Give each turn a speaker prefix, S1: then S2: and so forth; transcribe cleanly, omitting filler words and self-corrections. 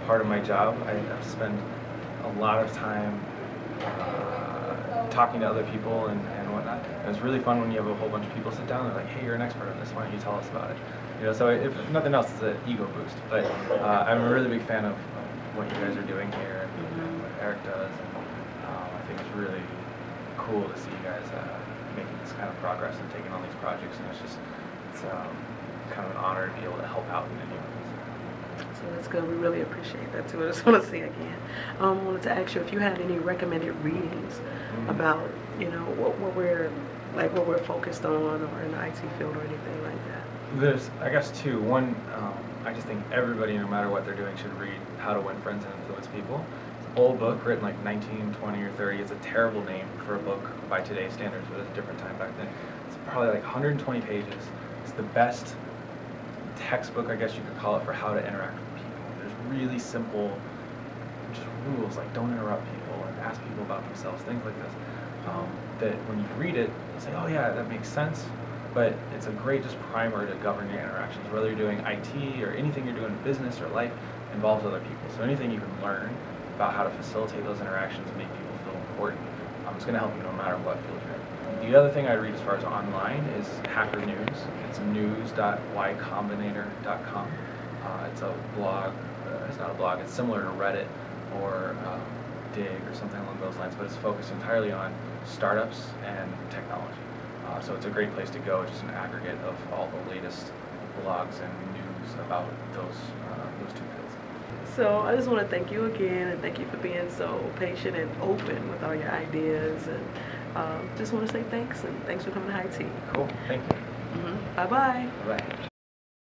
S1: part of my job. I spend a lot of time talking to other people and whatnot. And it's really fun when you have a whole bunch of people sit down and they're like, hey, you're an expert on this, why don't you tell us about it? You know, so if nothing else, it's an ego boost. But I'm a really big fan of what you guys are doing here and what Eric does. And I think it's really cool to see you guys making this kind of progress and taking on these projects. And it's kind of an honor to be able to help out in any way.
S2: So that's good. We really appreciate that too. I just want to say again, I wanted to ask you if you had any recommended readings about, you know, what we're focused on, or in the IT field or anything like that.
S1: There's, I guess, two. One, I just think everybody, no matter what they're doing, should read How to Win Friends and Influence People. It's an old book written like 1920 or 30. It's a terrible name for a book by today's standards, but it's a different time back then. It's probably like 120 pages. It's the best textbook, I guess you could call it, for how to interact with people. There's really simple just rules, like don't interrupt people and ask people about themselves, things like this, that when you read it, you'll say, oh yeah, that makes sense, but it's a great just primer to govern your interactions, whether you're doing IT or anything you're doing in business or life involves other people. So anything you can learn about how to facilitate those interactions and make people feel important, it's going to help you no matter what field you're in. The other thing I read as far as online is Hacker News. It's news.ycombinator.com. It's a blog. It's not a blog. It's similar to Reddit or Dig or something along those lines, but it's focused entirely on startups and technology. So it's a great place to go, just an aggregate of all the latest blogs and news about those two fields.
S2: So I just want to thank you again, and thank you for being so patient and open with all your ideas, and just want to say thanks, and thanks for coming to High Tea.
S1: Cool. Thank you.
S2: Bye-bye.
S1: Bye-bye.